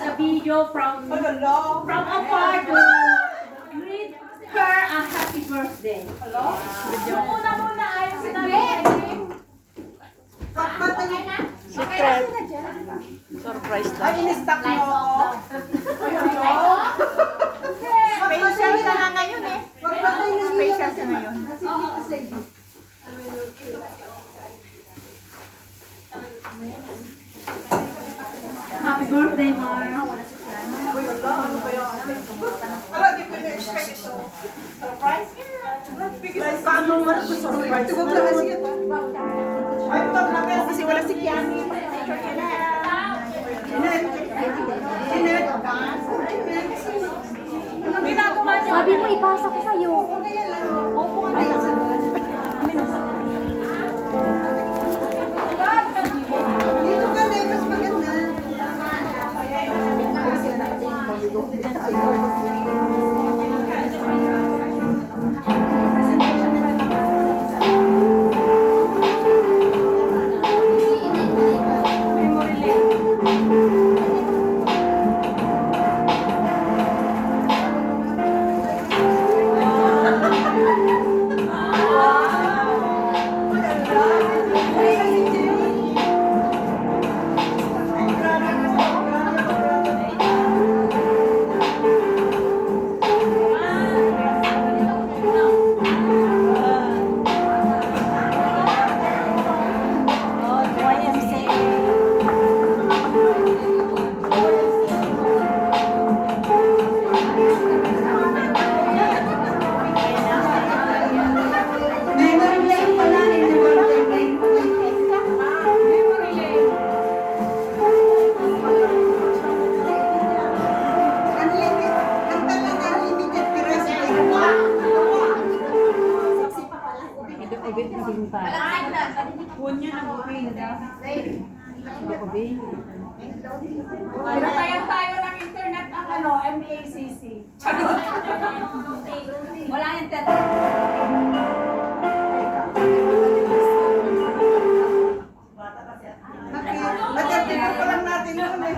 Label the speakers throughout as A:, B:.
A: a video from afar to greet her a happy birthday. Muna ayaw sinabi.
B: Secret. Surprise lang.
C: Ay, in-stock nyo. Special ka na ngayon eh. Special ka ngayon.
A: Happy birthday, Mar.
C: Wala, di ko na-expect ito. Surprise? Paano mo na surprise? Tugog lang kasi ito. Ay, ito na kasi wala si Kiani.
B: Sabi mo, ipasa ko sa'yo.
C: Dito ka na, mas maganda.
A: Pinatayan tayo ng internet ang MACC. Wala internet.
C: Nagkatinan pa lang natin yun eh.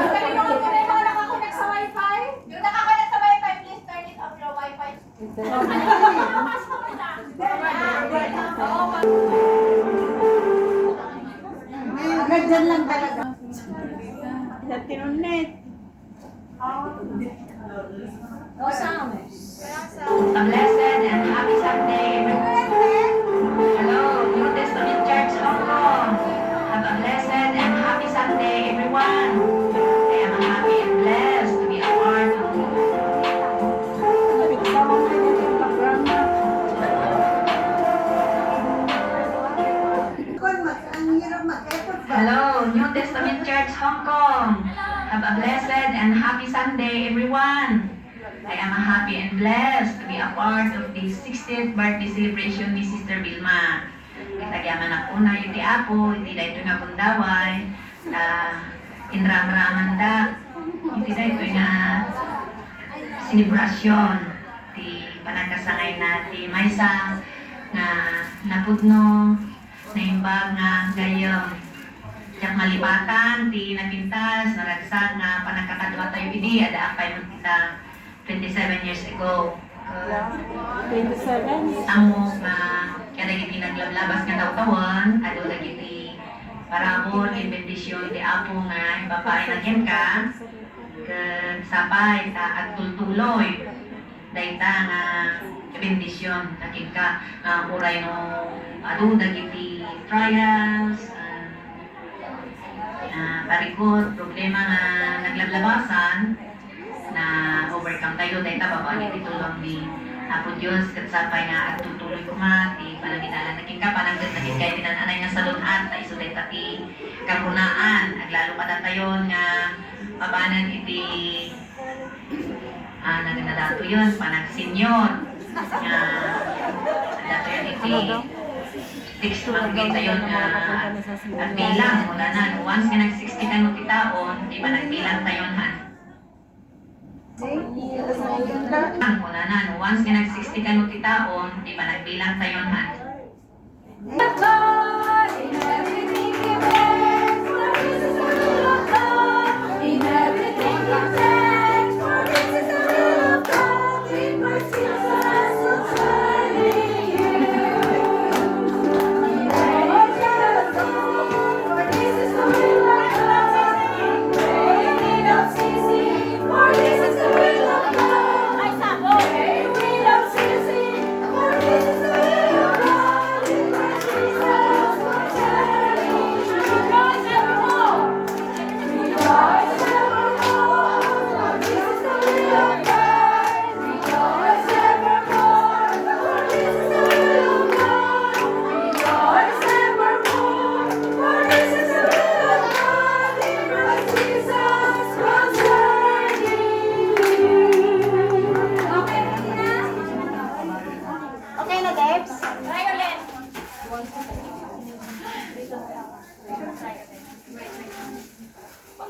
A: Ang galing naman ko na yung mga nakakonect sa wifi.
D: Yung nakakonect sa wifi, please turn it off your wifi.
C: Ganyan lang talaga.
A: No sound.
E: A blessed and happy Sunday, everyone. Hello, New Testament Church Hong Kong. Have a blessed and happy Sunday, everyone. I am happy and blessed to be a part of
C: Ang hirap mag-effort ba?
E: Hello, New Testament Church Hong Kong. Have a blessed and happy Sunday, everyone. I am happy and blessed to be a part of the 60th birthday celebration ni Sister Vilma. Kitagyaman ako na iti apo, iti da ito nga kundaway, inram-raman da, iti da ito nga selebrasyon, ti panagkasangay na ti maysa nga napudno, naimbag nga gayam. Yang malibatan, ti napintas, naragsak nga panagkakadwa tayo idi, ada akay mo kita 27 years ago.
B: 27?
E: Amo nga kada giti naglablabas nga tawtawan, ado dagiti parabot ken bendisyon ti apo nga ipapaay nagyan ka ken sapay ta agtultuloy dayta nga bendisyon nakin ka nga uray no ado dagiti trials parikot problema nga naglablabasan na overcome tayo dahil babalik itulong ni Apo Diyos kat sapay nga at tutuloy kumati pananginalan nakin ka pananggat nakin kayo tinananay nga salunat na iso dahil taki karunaan aglalo pa na tayo nga pabanan iti naganadato yun panag senior nga dato yun iti text manggay tayo nga nagbilang mula na once nga nag-60 ka no titaon di ba nagbilang tayo han ang muna na, once ka nag-60 ka no titaon, di ba nagbilang tayo han?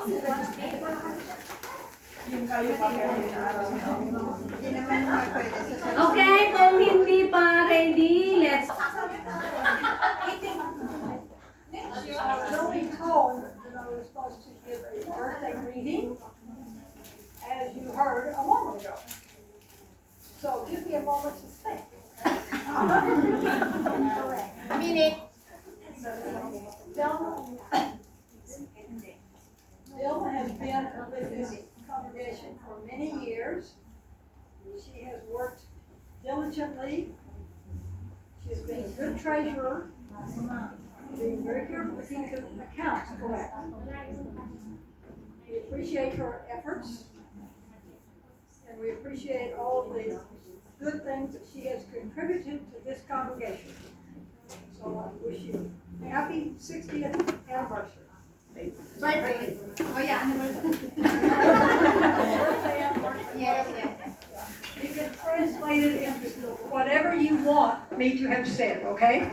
C: Yung kayo pa kaya yung araw na. Hindi naman pwede sa
A: Okay, kung hindi pa ready, let's...
F: Only told that I was supposed to give a birthday greeting, as you heard a moment ago. So give me a moment to think.
D: A minute.
F: Bill has been with this congregation for many years. She has worked diligently. She has been a good treasurer, being very careful to keep the accounts correct. We appreciate her efforts, and we appreciate all the good things that she has contributed to this congregation. So I wish you a happy 60th anniversary.
D: Birthday. Oh yeah, yes, yes.
F: You can translate it into whatever you want me to have said, okay?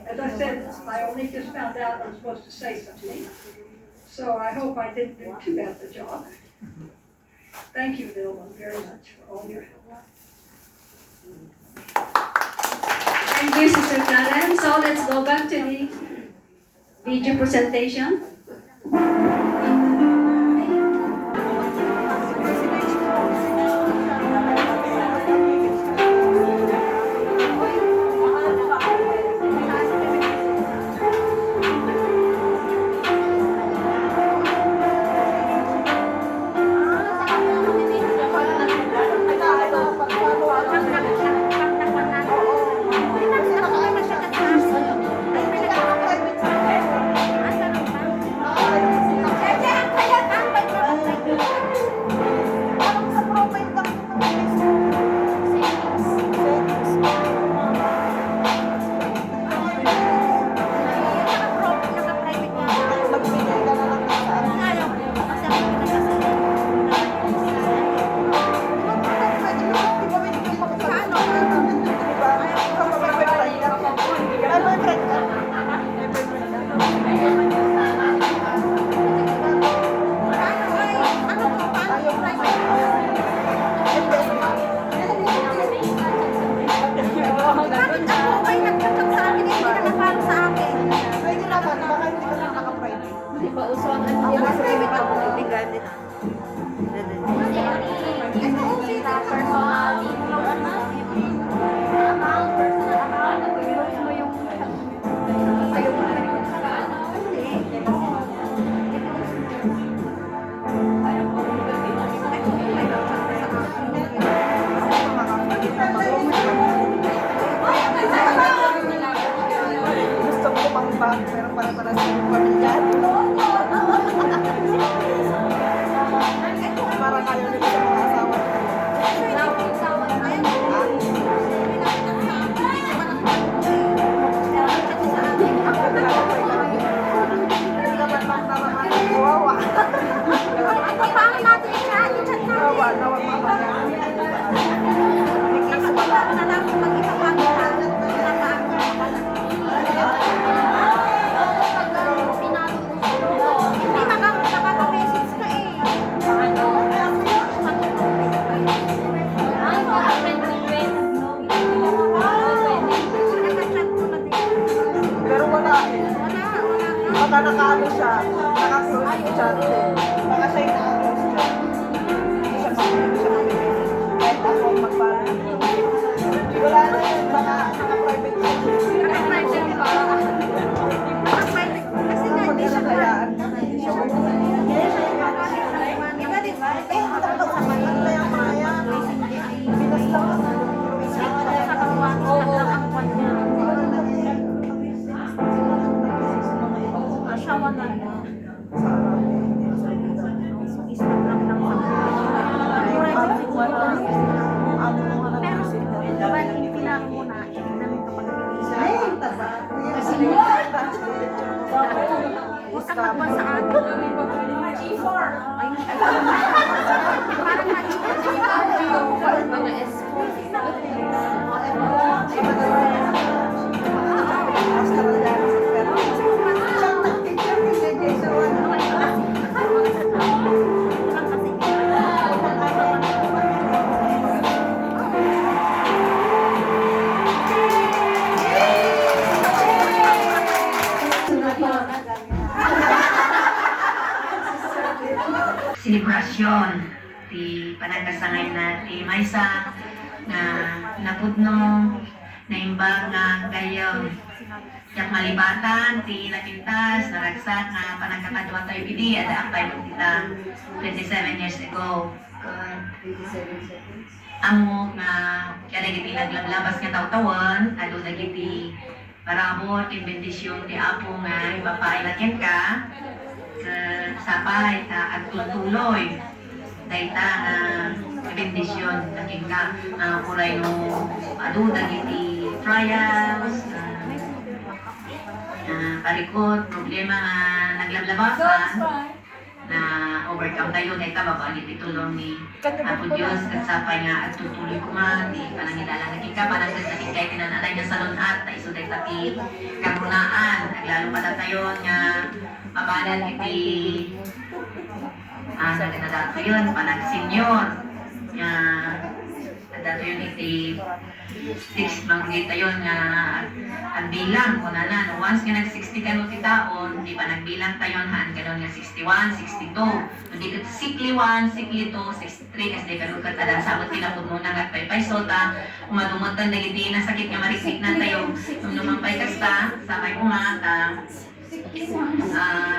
F: As I said, I only just found out I was supposed to say something, so I hope I didn't do too bad the job. Thank you, Dylan, very much for all your help.
A: Thank you, Sister Karen. So let's go back to the video presentation.
C: gusto ko pang-bag, pero para sa pamilya. Para kayo rin sa mga asawa. Pero wala eh. Baka nakaano siya, naka-close siya. Baka siya yung naka-close siya. Hindi siya mamimili. Kahit ako magpala. Wala na yun, baka naka-private siya. Pag nakalayaan, hindi siya
E: selebrasyon ti panagkasangay na ti Maysa na napudno na imbag nga gayam yak malibatan ti napintas naragsak nga panagkakadwa tayo pidi ada ang tayo tita 27 years ago. Amo nga kaya nagiti naglablabas nga tawtawan ado nagiti parabot yung bendisyon ti Apo nga ipapailakin ka sapay ta at tuloy dayta bendisyon nakin ka kuray no ado dagiti trials parikot problema nga naglablabasan na overcome tayo dahil kababalik itulong ni Apo Diyos at sapay nga at tutuloy ko nga di panangilala naging ka panagkas naging kayo tinanalay nga sa lunat na iso dahil tapi karunaan naglalo pala tayo nga mabalan iti nagdadato yun panag senior nga nagdadato yun iti 6 manggita yun nga ang bilang kung na once nga nag-60 ka no ti taon di pa nagbilang tayo haan ka nga 61, 62 hindi ka sikli 1, sikli 2, 63 kasi di ka nung katadang sabot kinapod mo na nga pay sota umadumutan na hindi na sakit nga marisik na tayo nung lumampay kasta sabay kumata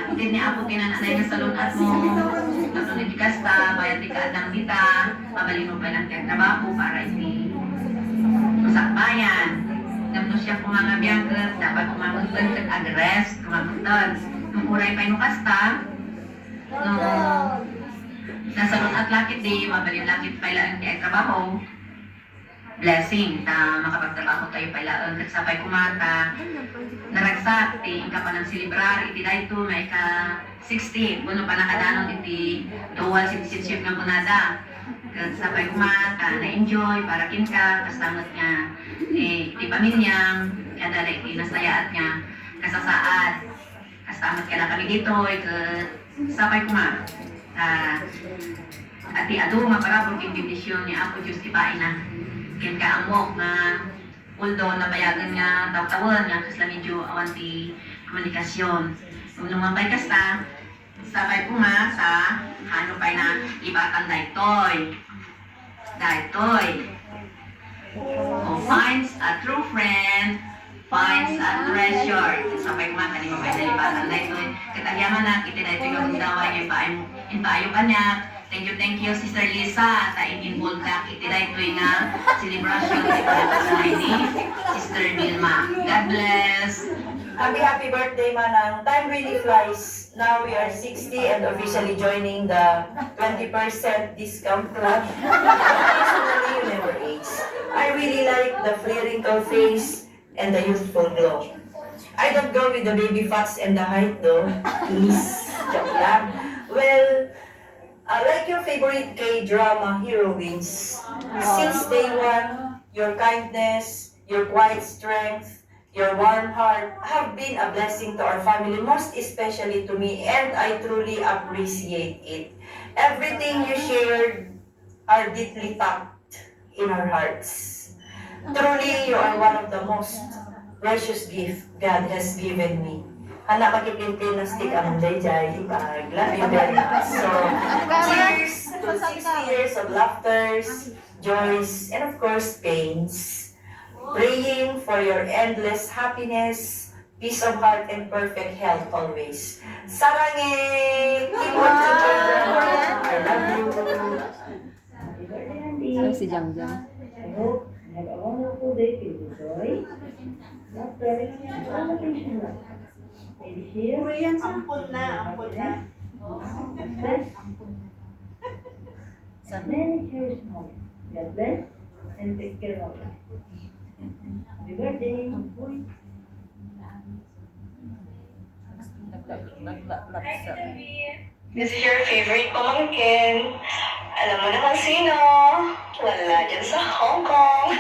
E: hindi ni Apo tinananay nga salon at mo natunod di kasta bayad di ka adang dita pabalin mo pa lang tiyag trabaho para hindi masakbayan gamno siya kumangabiyagkat dapat kumamuntan kag agres kumamuntan nung kuray pa yung kasta nung nasalon at lakit di mabalin lakit pa ilaan kaya trabaho blessing ta makapagtrabaho tayo pala kat sapay kumata naragsak ti ingka pa ng silibrar iti dayto may ka 60 kuno pa nakadanon iti dual citizenship nga kunada kat sapay kumata na-enjoy para kinka kasamot nga iti pamilyang kadala iti nasayaat nga kasasaad kasamot ka na kami dito kat sapay kumata ati ado nga parabol king bendisyon ni Apo Diyos ipain na kin kaamok na although nabayagan nga tawtawan nga kasla medyo awan ti komunikasyon. Kung lumambay kasta, sabay po nga sa ano pa na ibatan daytoy. Finds a true friend, finds a treasure. Sabay po nga kanima pa na ibatan daytoy. Katagyaman na kita daytoy gawin in paayo kanyak. Thank you, Sister Lisa. Ta in-involve ka itiray ito nga celebration ni Sister Vilma. God bless.
C: Happy birthday, Manang. Time really flies. Now we are 60 and officially joining the 20% discount club. Personally, you never age. I really like the wrinkle face and the youthful glow. I don't go with the baby fats and the height though. Please. Joke lang. Well, I like your favorite K-drama heroines. Since day one, your kindness, your quiet strength, your warm heart have been a blessing to our family, most especially to me, and I truly appreciate it. Everything you shared are deeply tucked in our hearts. Truly, you are one of the most precious gifts God has given me. Anak makipintin na stick ang day-jay, pag love you very much. So, cheers to 60 years of laughters, joys, and of course, pains. Praying for your endless happiness, peace of heart, and perfect health always. Sarangin! Keep on together! I love you!
B: Ano si Jam Jam?
G: I hope you have a wonderful day filled with joy, laughter, and all the things you love. May this year,
C: Ampun na.
G: bless, many cherished moments. God bless and take care of you. Happy birthday!
E: This is your favorite pamangkin. Alam mo naman sino? Wala dyan sa Hong Kong.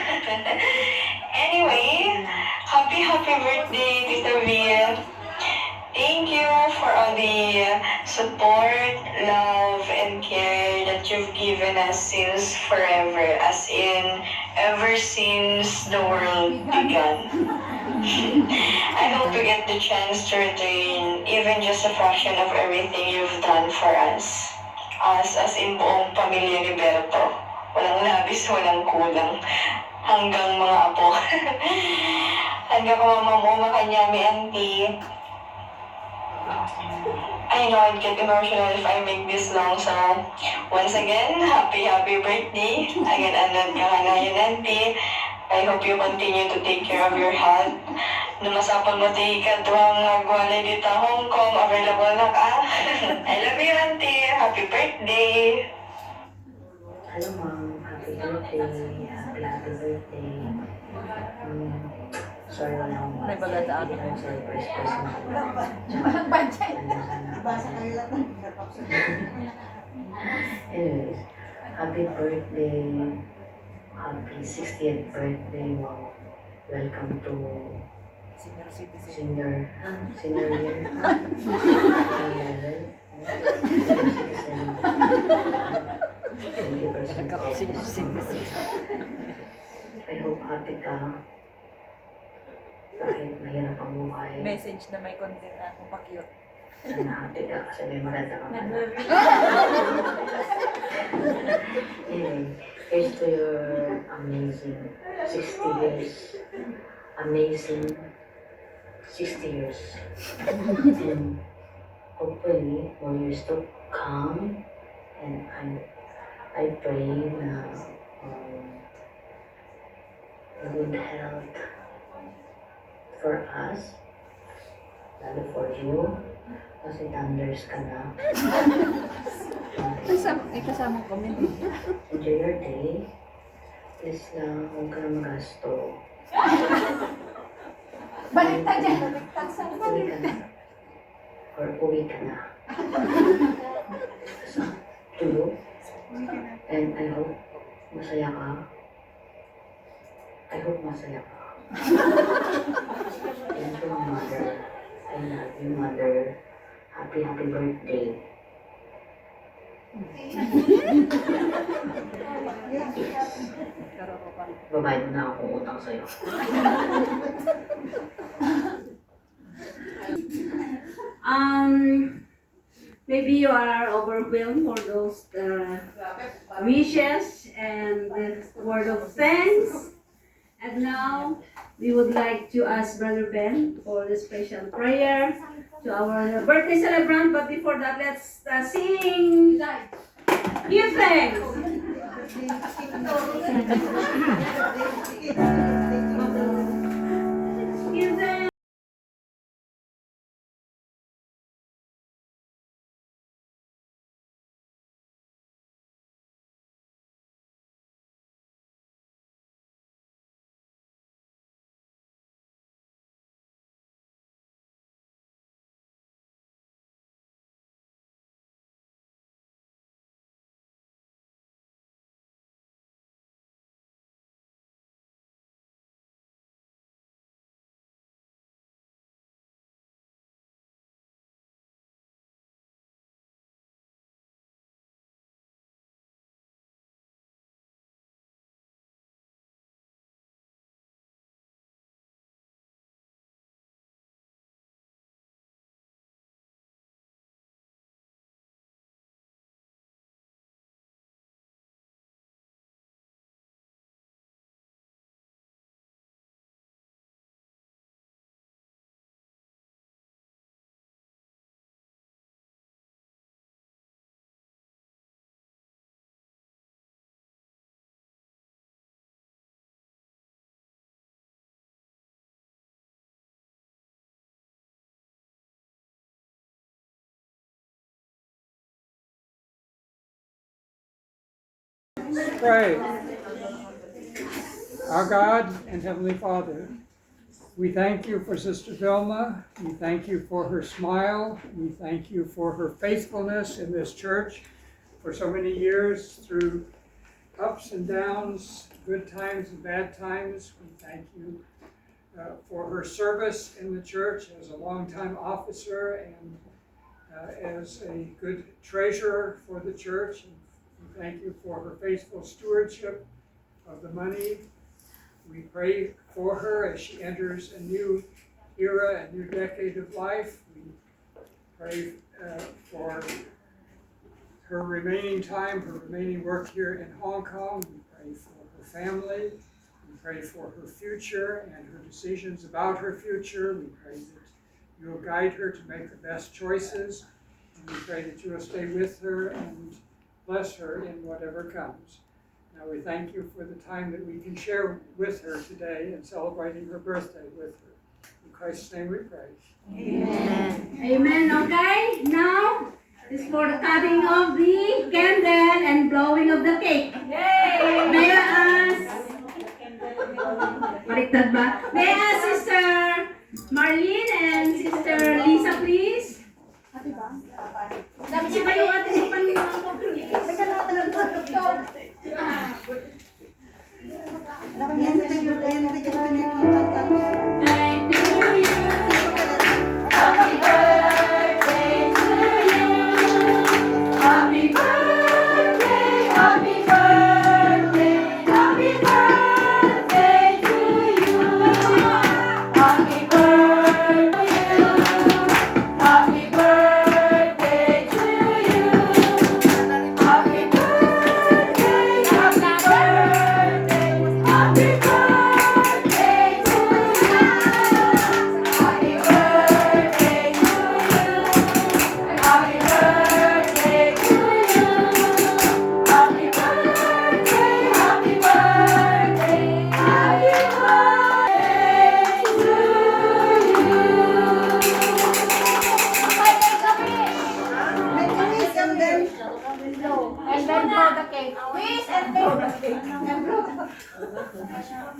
E: Anyway, happy birthday, Tita Vil. Thank you for all the support, love, and care that you've given us since forever, as in ever since the world began. I hope we get the chance to return even just a fraction of everything you've done for us. as in buong pamilya ni Berto. Walang labis, walang kulang. Hanggang mga apo. Hanggang mama mo, makanyami, auntie. I know I'd get emotional if I make this long, so once again, happy birthday. Again, anod ka nga ngayon, auntie. I hope you continue to take care of your health. Numasapon mo tayo kadwang nagwalay dito Hong Kong, available na ka. I love you, auntie. Happy birthday.
G: Hello, Mom. Happy birthday. Happy birthday. Sorry, wala akong
B: May bagandaan.
G: surprise present.
D: Walang budget.
C: Basa kanila to.
G: Anyways, happy birthday. Happy 60th birthday, Mom. Welcome to senior year. I hope happy ka. Kahit mahirap ang buhay.
B: Message na may content na kung pa-cute.
G: Sana happy ka kasi may maganda ka man. Anyway, here's to your amazing 60 years. Amazing 60 years. And hopefully, more years to come. And I pray na good health for us, lalo for you, kasi thunders ka na.
B: May kasama comment.
G: Enjoy your day. Please lang, huwag ka na magasto.
D: Baliktad dyan. Baliktad sa
G: Uwi ka na. Or uwi ka na. So, tulog. And I hope masaya ka. I hope masaya ka. Thank you, Mother. I love you, Mother. Happy birthday. Babayad mo na akong utang sa'yo.
A: Maybe you are overwhelmed for those wishes and word of thanks. And now we would like to ask Brother Ben for the special prayer to our birthday celebrant. But before that, let's sing. Give thanks. Give thanks.
H: Pray. Our God and Heavenly Father, we thank you for Sister Vilma. We thank you for her smile. We thank you for her faithfulness in this church for so many years through ups and downs, good times and bad times. We thank you for her service in the church as a longtime officer and as a good treasurer for the church. We thank you for her faithful stewardship of the money. We pray for her as she enters a new era, a new decade of life. We pray for her remaining time, her remaining work here in Hong Kong. We pray for her family. We pray for her future and her decisions about her future. We pray that you will guide her to make the best choices. And we pray that you will stay with her and bless her in whatever comes. Now we thank you for the time that we can share with her today and celebrating her birthday with her. In Christ's name we pray.
A: Amen. Okay, now is for the cutting of the candle and blowing of the cake. May I ask? Baliktad ba? May I ask Sister Marlene and Sister Lisa, please? Kasi ba yung ating Thank you. Happy birthday to you. Happy birthday, happy birthday, happy birthday to you. Happy birthday to you. Happy birthday to you. Happy birthday, happy birthday, happy birthday to you.
D: And then blow the cake. Please, and blow the cake.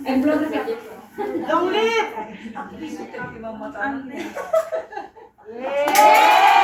D: And blow the cake.
C: Long live!
B: Hindi mamatay.
D: Yay!